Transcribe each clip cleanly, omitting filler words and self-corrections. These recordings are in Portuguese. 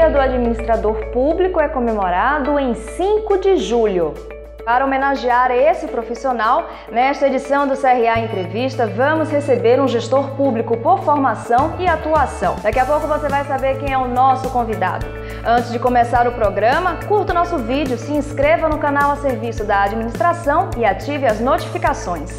Dia do Administrador Público é comemorado em 5 de julho. Para homenagear esse profissional, nesta edição do CRA Entrevista, vamos receber um gestor público por formação e atuação. Daqui a pouco você vai saber quem é o nosso convidado. Antes de começar o programa, curta o nosso vídeo, se inscreva no canal a serviço da administração e ative as notificações.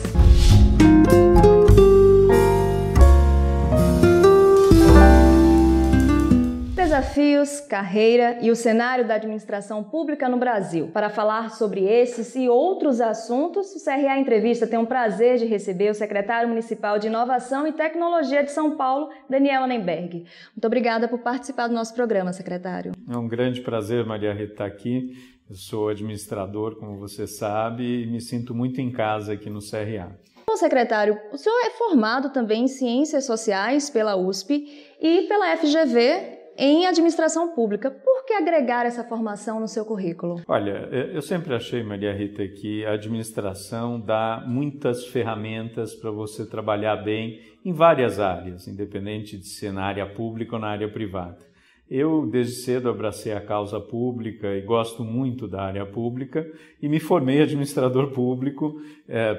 Desafios, carreira e o cenário da administração pública no Brasil. Para falar sobre esses e outros assuntos, o CRA Entrevista tem o prazer de receber o secretário municipal de Inovação e Tecnologia de São Paulo, Daniel Annemberg. Muito obrigada por participar do nosso programa, secretário. É um grande prazer, Maria Rita, estar aqui. Eu sou administrador, como você sabe, e me sinto muito em casa aqui no CRA. Bom, secretário, o senhor é formado também em Ciências Sociais pela USP e pela FGV em Administração Pública. Por que agregar essa formação no seu currículo? Olha, eu sempre achei, Maria Rita, que a administração dá muitas ferramentas para você trabalhar bem em várias áreas, independente de ser na área pública ou na área privada. Eu, desde cedo, abracei a causa pública e gosto muito da área pública e me formei administrador público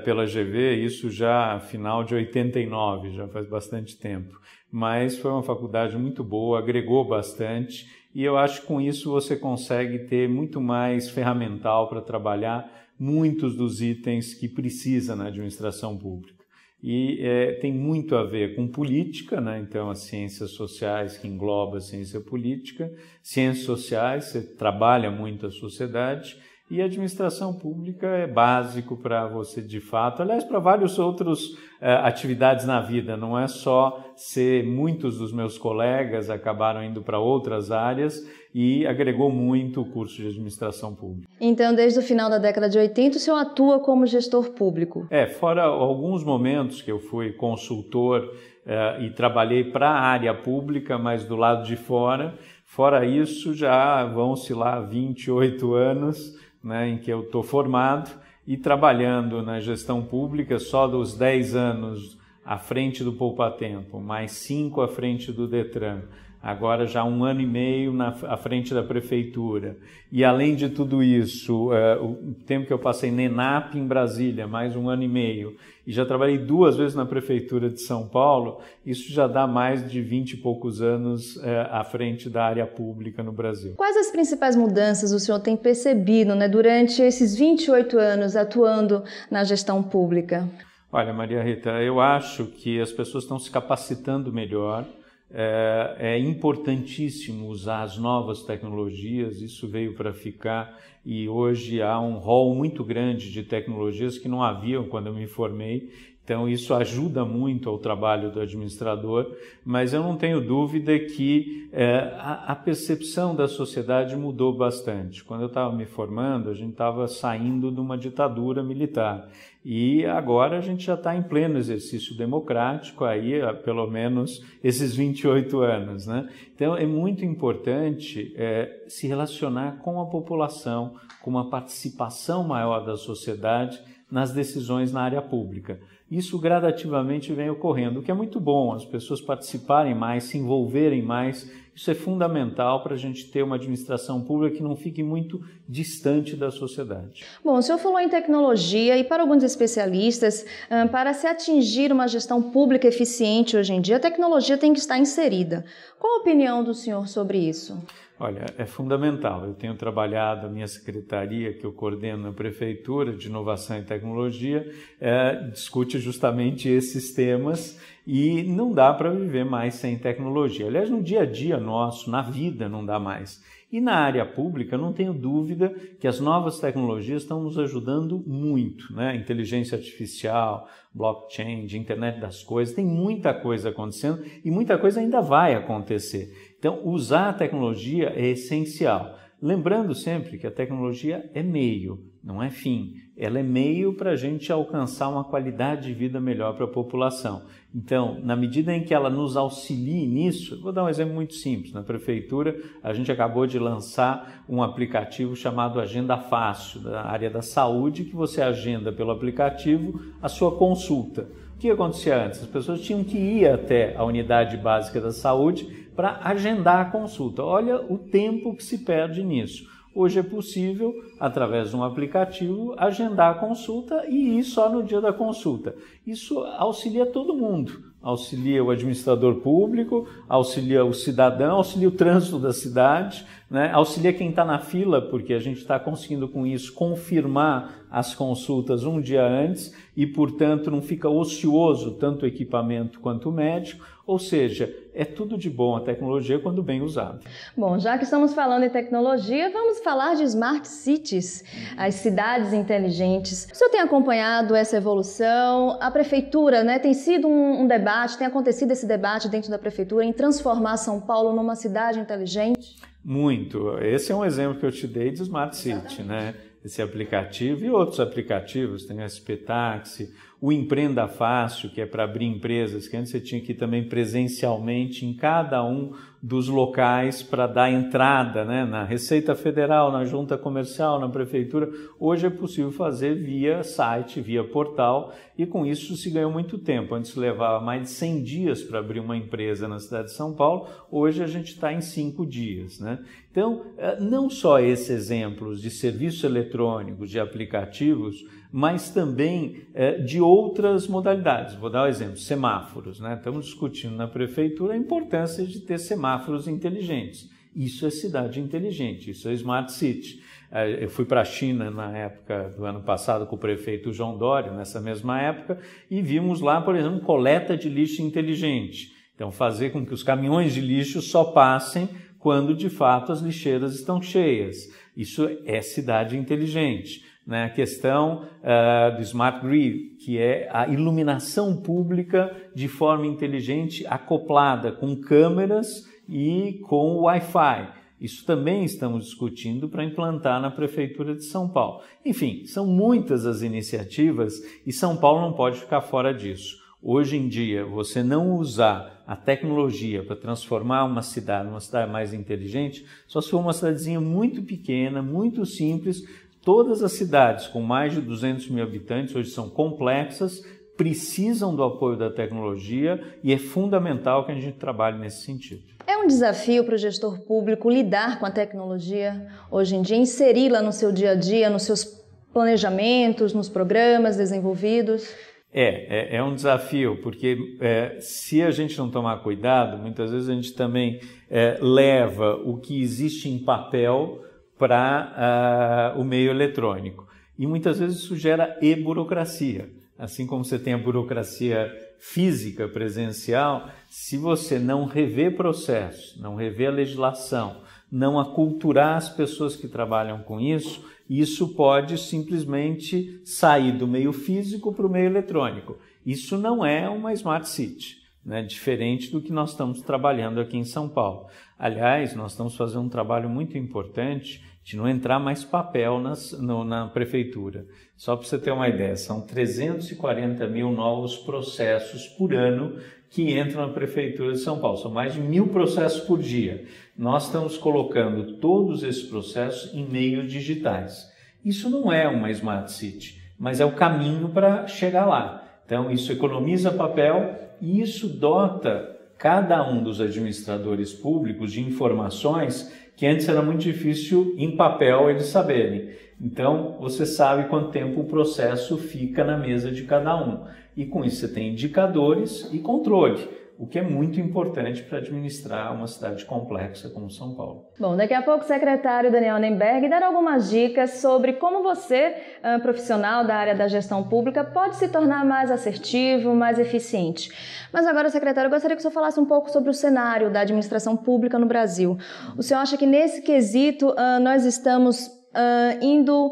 pela GV, isso já final de 89, já faz bastante tempo. Mas foi uma faculdade muito boa, agregou bastante e eu acho que com isso você consegue ter muito mais ferramental para trabalhar muitos dos itens que precisa na administração pública. E tem muito a ver com política, né? Então as ciências sociais que engloba a ciência política, ciências sociais, você trabalha muito a sociedade e a administração pública é básico para você de fato, aliás para várias outras atividades na vida, não é só ser, muitos dos meus colegas acabaram indo para outras áreas e agregou muito o curso de administração pública. Então, desde o final da década de 80, o senhor atua como gestor público? Fora alguns momentos que eu fui consultor e trabalhei para a área pública, mas do lado de fora. Fora isso, já vão-se lá 28 anos, né, em que eu estou formado e trabalhando na gestão pública, só dos 10 anos à frente do Poupa Tempo, mais 5 à frente do Detran. Agora já 1 ano e meio à frente da prefeitura. E além de tudo isso, o tempo que eu passei na ENAP em Brasília, mais 1 ano e meio, e já trabalhei 2 vezes na prefeitura de São Paulo, isso já dá mais de 20 e poucos anos à frente da área pública no Brasil. Quais as principais mudanças o senhor tem percebido, né, durante esses 28 anos atuando na gestão pública? Olha, Maria Rita, eu acho que as pessoas estão se capacitando melhor. É importantíssimo usar as novas tecnologias, isso veio para ficar e hoje há um rol muito grande de tecnologias que não haviam quando eu me formei. Então isso ajuda muito ao trabalho do administrador, mas eu não tenho dúvida que a percepção da sociedade mudou bastante. Quando eu estava me formando, a gente estava saindo de uma ditadura militar e agora a gente já está em pleno exercício democrático, aí há pelo menos esses 28 anos, né? Então é muito importante se relacionar com a população, com uma participação maior da sociedade nas decisões na área pública. Isso gradativamente vem ocorrendo, o que é muito bom, as pessoas participarem mais, se envolverem mais. Isso é fundamental para a gente ter uma administração pública que não fique muito distante da sociedade. Bom, o senhor falou em tecnologia e para alguns especialistas, para se atingir uma gestão pública eficiente hoje em dia, a tecnologia tem que estar inserida. Qual a opinião do senhor sobre isso? Olha, é fundamental. Eu tenho trabalhado, a minha secretaria, que eu coordeno na Prefeitura de Inovação e Tecnologia, discute justamente esses temas e não dá para viver mais sem tecnologia. Aliás, no dia a dia nosso, na vida, não dá mais. E na área pública, não tenho dúvida que as novas tecnologias estão nos ajudando muito, né? Inteligência artificial, blockchain, de internet das coisas, tem muita coisa acontecendo e muita coisa ainda vai acontecer. Então, usar a tecnologia é essencial. Lembrando sempre que a tecnologia é meio, não é fim. Ela é meio para a gente alcançar uma qualidade de vida melhor para a população. Então, na medida em que ela nos auxilie nisso, vou dar um exemplo muito simples. Na Prefeitura, a gente acabou de lançar um aplicativo chamado Agenda Fácil, da área da saúde, que você agenda pelo aplicativo a sua consulta. O que acontecia antes? As pessoas tinham que ir até a unidade básica da saúde para agendar a consulta. Olha o tempo que se perde nisso. Hoje é possível, através de um aplicativo, agendar a consulta e ir só no dia da consulta. Isso auxilia todo mundo. Auxilia o administrador público, auxilia o cidadão, auxilia o trânsito da cidade, né? Auxilia quem está na fila, porque a gente está conseguindo com isso confirmar as consultas um dia antes e, portanto, não fica ocioso tanto o equipamento quanto o médico. Ou seja, é tudo de bom a tecnologia quando bem usada. Bom, já que estamos falando em tecnologia, vamos falar de Smart Cities, as cidades inteligentes. O senhor tem acompanhado essa evolução? A prefeitura, né, tem sido um debate, tem acontecido esse debate dentro da prefeitura em transformar São Paulo numa cidade inteligente? Muito. Esse é um exemplo que eu te dei de Smart City, né? Esse aplicativo e outros aplicativos, tem o SP Táxi, o Empreenda Fácil, que é para abrir empresas, que antes você tinha que ir também presencialmente em cada um dos locais para dar entrada, né, na Receita Federal, na Junta Comercial, na Prefeitura. Hoje é possível fazer via site, via portal, e com isso se ganhou muito tempo. Antes levava mais de 100 dias para abrir uma empresa na cidade de São Paulo, hoje a gente está em 5 dias, né? Então, não só esses exemplos de serviços eletrônicos, de aplicativos, mas também de outras modalidades. Vou dar um exemplo, semáforos, né? Estamos discutindo na prefeitura a importância de ter semáforos inteligentes. Isso é cidade inteligente, isso é Smart City. Eu fui para a China na época do ano passado com o prefeito João Dória, nessa mesma época, e vimos lá, por exemplo, coleta de lixo inteligente. Então, fazer com que os caminhões de lixo só passem quando, de fato, as lixeiras estão cheias. Isso é cidade inteligente. Né? A questão do Smart Grid, que é a iluminação pública de forma inteligente acoplada com câmeras e com Wi-Fi. Isso também estamos discutindo para implantar na Prefeitura de São Paulo. Enfim, são muitas as iniciativas e São Paulo não pode ficar fora disso. Hoje em dia, você não usar a tecnologia para transformar uma cidade numa cidade mais inteligente, só se for uma cidadezinha muito pequena, muito simples. Todas as cidades com mais de 200 mil habitantes hoje são complexas, precisam do apoio da tecnologia e é fundamental que a gente trabalhe nesse sentido. É um desafio para o gestor público lidar com a tecnologia hoje em dia, inseri-la no seu dia a dia, nos seus planejamentos, nos programas desenvolvidos? É um desafio, porque se a gente não tomar cuidado, muitas vezes a gente também leva o que existe em papel para o meio eletrônico. E muitas vezes isso gera burocracia. Assim como você tem a burocracia física, presencial, se você não rever processos, não rever a legislação, não aculturar as pessoas que trabalham com isso, isso pode simplesmente sair do meio físico para o meio eletrônico. Isso não é uma Smart City, né? Diferente do que nós estamos trabalhando aqui em São Paulo. Aliás, nós estamos fazendo um trabalho muito importante de não entrar mais papel na prefeitura. Só para você ter uma ideia, são 340 mil novos processos por ano que entram na Prefeitura de São Paulo. São mais de 1.000 processos por dia. Nós estamos colocando todos esses processos em meios digitais. Isso não é uma Smart City, mas é o caminho para chegar lá. Então, isso economiza papel e isso dota cada um dos administradores públicos de informações que antes era muito difícil em papel eles saberem. Então, você sabe quanto tempo o processo fica na mesa de cada um. E com isso você tem indicadores e controle, o que é muito importante para administrar uma cidade complexa como São Paulo. Bom, daqui a pouco o secretário Daniel Nemberg dará algumas dicas sobre como você, profissional da área da gestão pública, pode se tornar mais assertivo, mais eficiente. Mas agora, secretário, eu gostaria que o senhor falasse um pouco sobre o cenário da administração pública no Brasil. O senhor acha que nesse quesito nós estamos indo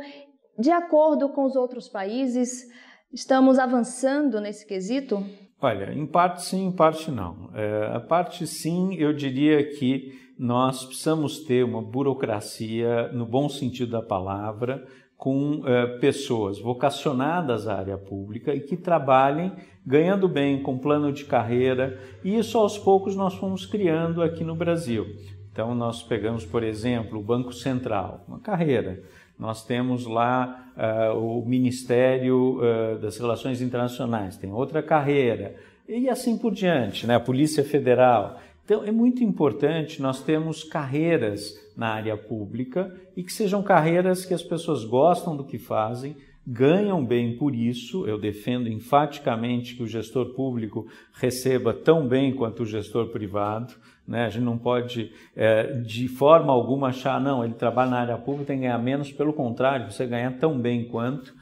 de acordo com os outros países? Estamos avançando nesse quesito? Olha, em parte sim, em parte não. A parte sim, eu diria que nós precisamos ter uma burocracia, no bom sentido da palavra, com pessoas vocacionadas à área pública e que trabalhem ganhando bem, com plano de carreira, e isso aos poucos nós fomos criando aqui no Brasil. Então nós pegamos, por exemplo, o Banco Central, uma carreira. Nós temos lá o Ministério das Relações Internacionais, tem outra carreira, e assim por diante, né? A Polícia Federal. Então, é muito importante nós termos carreiras na área pública e que sejam carreiras que as pessoas gostam do que fazem, ganham bem por isso. Eu defendo enfaticamente que o gestor público receba tão bem quanto o gestor privado, né? A gente não pode, de forma alguma, achar, não, ele trabalha na área pública, tem que ganhar menos. Pelo contrário, você ganha tão bem quanto.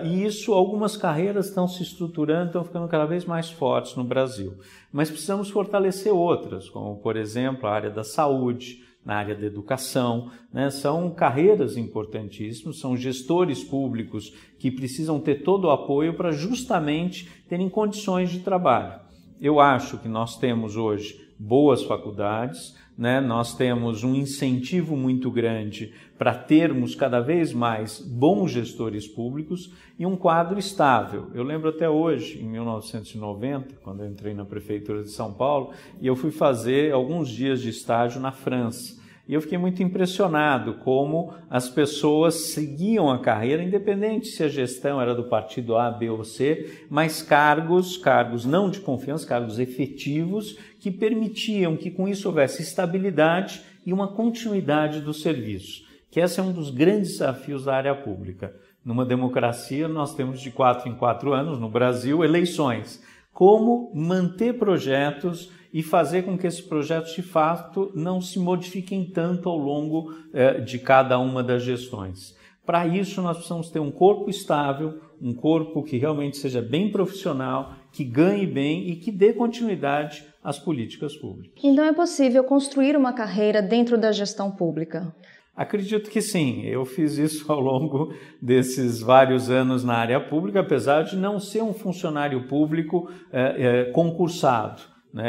E isso, algumas carreiras estão se estruturando, estão ficando cada vez mais fortes no Brasil. Mas precisamos fortalecer outras, como, por exemplo, a área da saúde, na área da educação, né? São carreiras importantíssimas, são gestores públicos que precisam ter todo o apoio para justamente terem condições de trabalho. Eu acho que nós temos hoje boas faculdades, né? Nós temos um incentivo muito grande para termos cada vez mais bons gestores públicos e um quadro estável. Eu lembro até hoje, em 1990, quando eu entrei na Prefeitura de São Paulo, e eu fui fazer alguns dias de estágio na França. E eu fiquei muito impressionado como as pessoas seguiam a carreira, independente se a gestão era do partido A, B ou C, mas cargos não de confiança, cargos efetivos, que permitiam que com isso houvesse estabilidade e uma continuidade do serviço, que esse é um dos grandes desafios da área pública. Numa democracia, nós temos de 4 em 4 anos, no Brasil, eleições. Como manter projetos e fazer com que esses projetos, de fato, não se modifiquem tanto ao longo de cada uma das gestões. Para isso, nós precisamos ter um corpo estável, um corpo que realmente seja bem profissional, que ganhe bem e que dê continuidade às políticas públicas. Então é possível construir uma carreira dentro da gestão pública? Acredito que sim. Eu fiz isso ao longo desses vários anos na área pública, apesar de não ser um funcionário público concursado.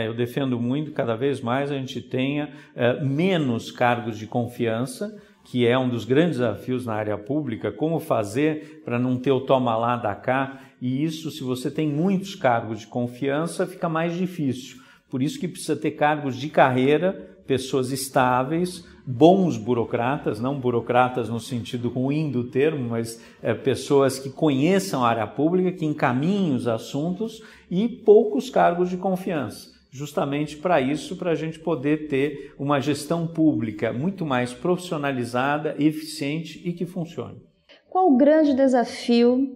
Eu defendo muito, cada vez mais a gente tenha menos cargos de confiança, que é um dos grandes desafios na área pública, como fazer para não ter o toma lá, dá cá, e isso, se você tem muitos cargos de confiança, fica mais difícil. Por isso que precisa ter cargos de carreira, pessoas estáveis, bons burocratas, não burocratas no sentido ruim do termo, mas pessoas que conheçam a área pública, que encaminhem os assuntos, e poucos cargos de confiança. Justamente para isso, para a gente poder ter uma gestão pública muito mais profissionalizada, eficiente e que funcione. Qual o grande desafio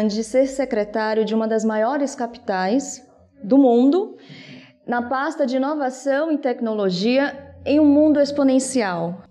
de ser secretário de uma das maiores capitais do mundo, na pasta de inovação e tecnologia, em um mundo exponencial?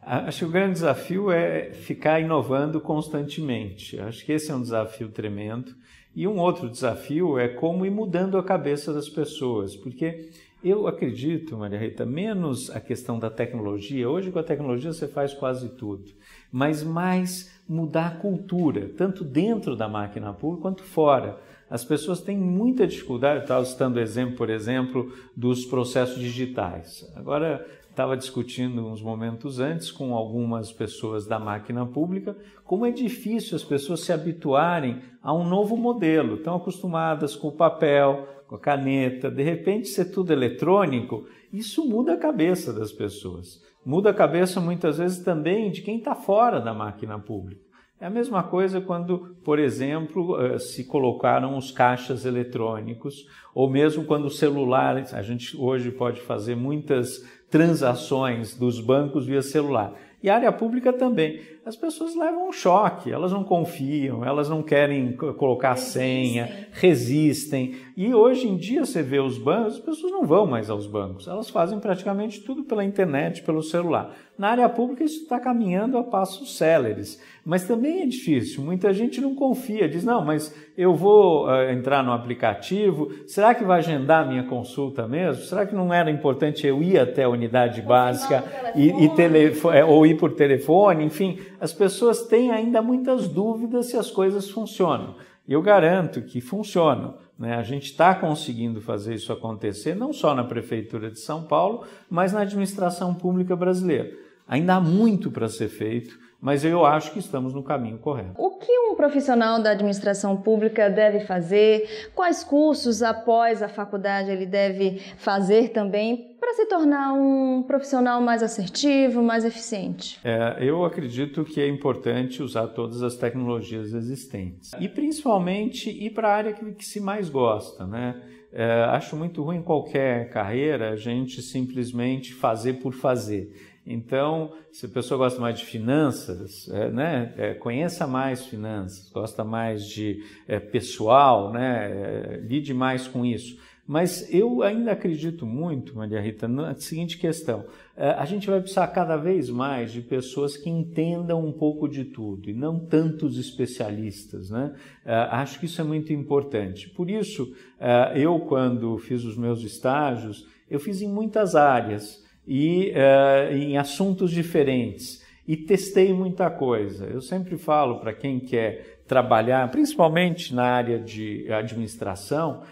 Acho que o grande desafio é ficar inovando constantemente. Acho que esse é um desafio tremendo. E um outro desafio é como ir mudando a cabeça das pessoas, porque eu acredito, Maria Rita, menos a questão da tecnologia. Hoje com a tecnologia você faz quase tudo, mas mais mudar a cultura, tanto dentro da máquina pública quanto fora. As pessoas têm muita dificuldade, eu estava citando o exemplo, por exemplo, dos processos digitais. Agora, estava discutindo uns momentos antes com algumas pessoas da máquina pública como é difícil as pessoas se habituarem a um novo modelo. Estão acostumadas com o papel, com a caneta, de repente ser tudo eletrônico, isso muda a cabeça das pessoas. Muda a cabeça muitas vezes também de quem está fora da máquina pública. É a mesma coisa quando, por exemplo, se colocaram os caixas eletrônicos, ou mesmo quando o celular, a gente hoje pode fazer muitas transações dos bancos via celular. E a área pública também. As pessoas levam um choque, elas não confiam, elas não querem colocar senha, resistem. E hoje em dia você vê os bancos, as pessoas não vão mais aos bancos, elas fazem praticamente tudo pela internet, pelo celular. Na área pública isso está caminhando a passos céleres, mas também é difícil, muita gente não confia, diz, não, mas eu vou entrar no aplicativo, será que vai agendar a minha consulta mesmo? Será que não era importante eu ir até a unidade básica ou ir por telefone? Enfim, as pessoas têm ainda muitas dúvidas se as coisas funcionam. Eu garanto que funcionam. A gente está conseguindo fazer isso acontecer, não só na Prefeitura de São Paulo, mas na administração pública brasileira. Ainda há muito para ser feito, mas eu acho que estamos no caminho correto. O que um profissional da administração pública deve fazer? Quais cursos após a faculdade ele deve fazer também para se tornar um profissional mais assertivo, mais eficiente? Eu acredito que é importante usar todas as tecnologias existentes e principalmente ir para a área que se mais gosta, né? Acho muito ruim em qualquer carreira a gente simplesmente fazer por fazer. Então, se a pessoa gosta mais de finanças, conheça mais finanças, gosta mais de pessoal, lide mais com isso. Mas eu ainda acredito muito, Maria Rita, na seguinte questão. A gente vai precisar cada vez mais de pessoas que entendam um pouco de tudo e não tantos especialistas, né? Acho que isso é muito importante. Por isso, eu, quando fiz os meus estágios, eu fiz em muitas áreas e em assuntos diferentes e testei muita coisa. Eu sempre falo para quem quer trabalhar, principalmente na área de administração,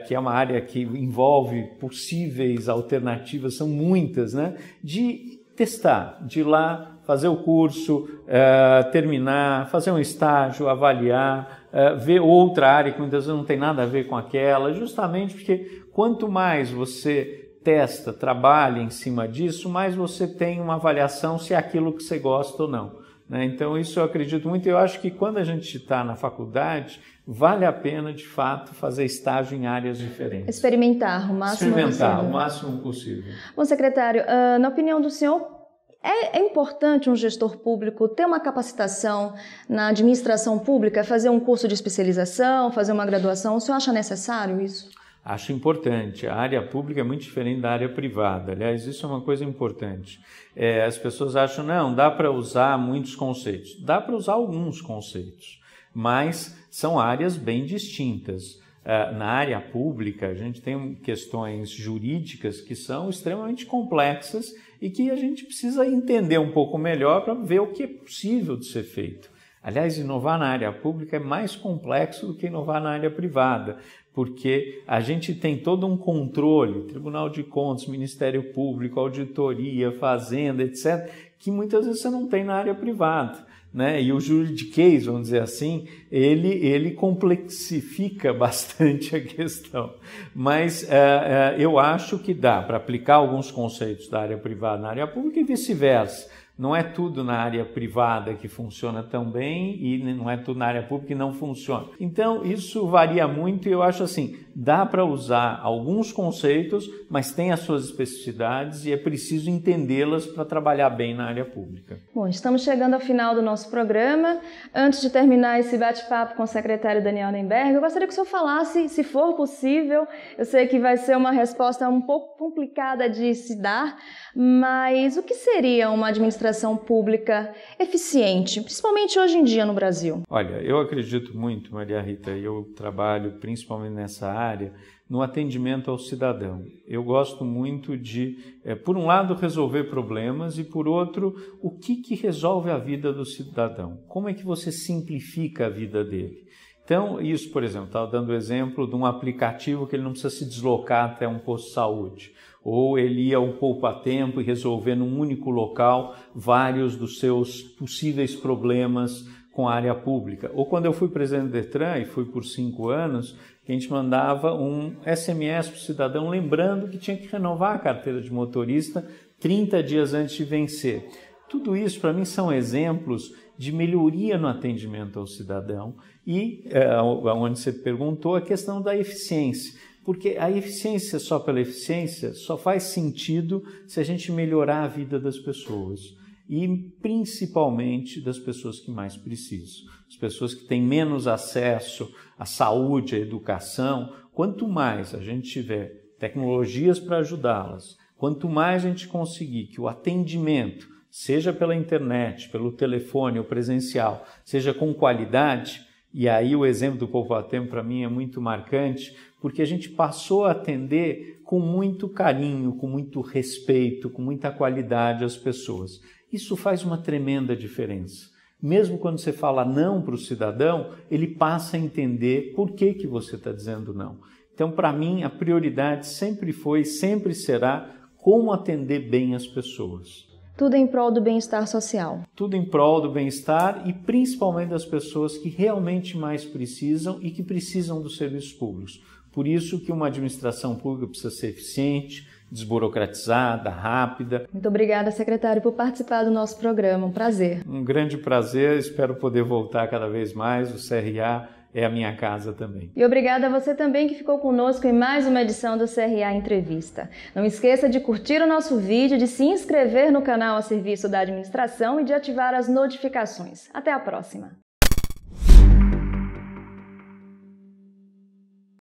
que é uma área que envolve possíveis alternativas, são muitas, né? De testar, de ir lá fazer o curso, terminar, fazer um estágio, avaliar, ver outra área que muitas vezes não tem nada a ver com aquela, justamente porque quanto mais você testa, trabalha em cima disso, mais você tem uma avaliação se é aquilo que você gosta ou não. Então, isso eu acredito muito. Eu acho que quando a gente está na faculdade, vale a pena, de fato, fazer estágio em áreas diferentes. Experimentar o máximo possível. Bom, secretário, na opinião do senhor, é importante um gestor público ter uma capacitação na administração pública, fazer um curso de especialização, fazer uma graduação? O senhor acha necessário isso? Acho importante. A área pública é muito diferente da área privada. Aliás, isso é uma coisa importante. As pessoas acham, não, dá para usar muitos conceitos. Dá para usar alguns conceitos, mas são áreas bem distintas. Na área pública, a gente tem questões jurídicas que são extremamente complexas e que a gente precisa entender um pouco melhor para ver o que é possível de ser feito. Aliás, inovar na área pública é mais complexo do que inovar na área privada, porque a gente tem todo um controle, Tribunal de Contas, Ministério Público, auditoria, fazenda, etc., que muitas vezes você não tem na área privada, né? E o juridiquês, vamos dizer assim, ele complexifica bastante a questão. Mas eu acho que dá para aplicar alguns conceitos da área privada na área pública e vice-versa. Não é tudo na área privada que funciona tão bem e não é tudo na área pública que não funciona. Então, isso varia muito e eu acho assim, dá para usar alguns conceitos, mas tem as suas especificidades e é preciso entendê-las para trabalhar bem na área pública. Bom, estamos chegando ao final do nosso programa. Antes de terminar esse bate-papo com o secretário Daniel Nemberg, eu gostaria que o senhor falasse, se for possível, eu sei que vai ser uma resposta um pouco complicada de se dar, mas o que seria uma administração pública eficiente, principalmente hoje em dia no Brasil? Olha, eu acredito muito, Maria Rita, e eu trabalho principalmente nessa área, no atendimento ao cidadão. Eu gosto muito de, por um lado, resolver problemas e, por outro, o que resolve a vida do cidadão? Como é que você simplifica a vida dele? Então, isso, por exemplo, estava dando o exemplo de um aplicativo que ele não precisa se deslocar até um posto de saúde. Ou ele ia ao poupa-tempo e resolver num único local vários dos seus possíveis problemas com a área pública. Ou quando eu fui presidente do Detran, e fui por 5 anos, que a gente mandava um SMS para o cidadão lembrando que tinha que renovar a carteira de motorista 30 dias antes de vencer. Tudo isso, para mim, são exemplos de melhoria no atendimento ao cidadão e, onde você perguntou, a questão da eficiência. Porque a eficiência só pela eficiência só faz sentido se a gente melhorar a vida das pessoas e principalmente das pessoas que mais precisam. As pessoas que têm menos acesso à saúde, à educação, quanto mais a gente tiver tecnologias para ajudá-las, quanto mais a gente conseguir que o atendimento, seja pela internet, pelo telefone ou presencial, seja com qualidade, e aí o exemplo do poupa-tempo para mim é muito marcante, porque a gente passou a atender com muito carinho, com muito respeito, com muita qualidade as pessoas. Isso faz uma tremenda diferença. Mesmo quando você fala não para o cidadão, ele passa a entender por que você está dizendo não. Então, para mim, a prioridade sempre foi, sempre será, como atender bem as pessoas. Tudo em prol do bem-estar social. Tudo em prol do bem-estar e principalmente das pessoas que realmente mais precisam e que precisam dos serviços públicos. Por isso que uma administração pública precisa ser eficiente, desburocratizada, rápida. Muito obrigada, secretário, por participar do nosso programa. Um prazer. Um grande prazer, espero poder voltar cada vez mais. O CRA é a minha casa também. E obrigada a você também que ficou conosco em mais uma edição do CRA Entrevista. Não esqueça de curtir o nosso vídeo, de se inscrever no canal a serviço da administração e de ativar as notificações. Até a próxima!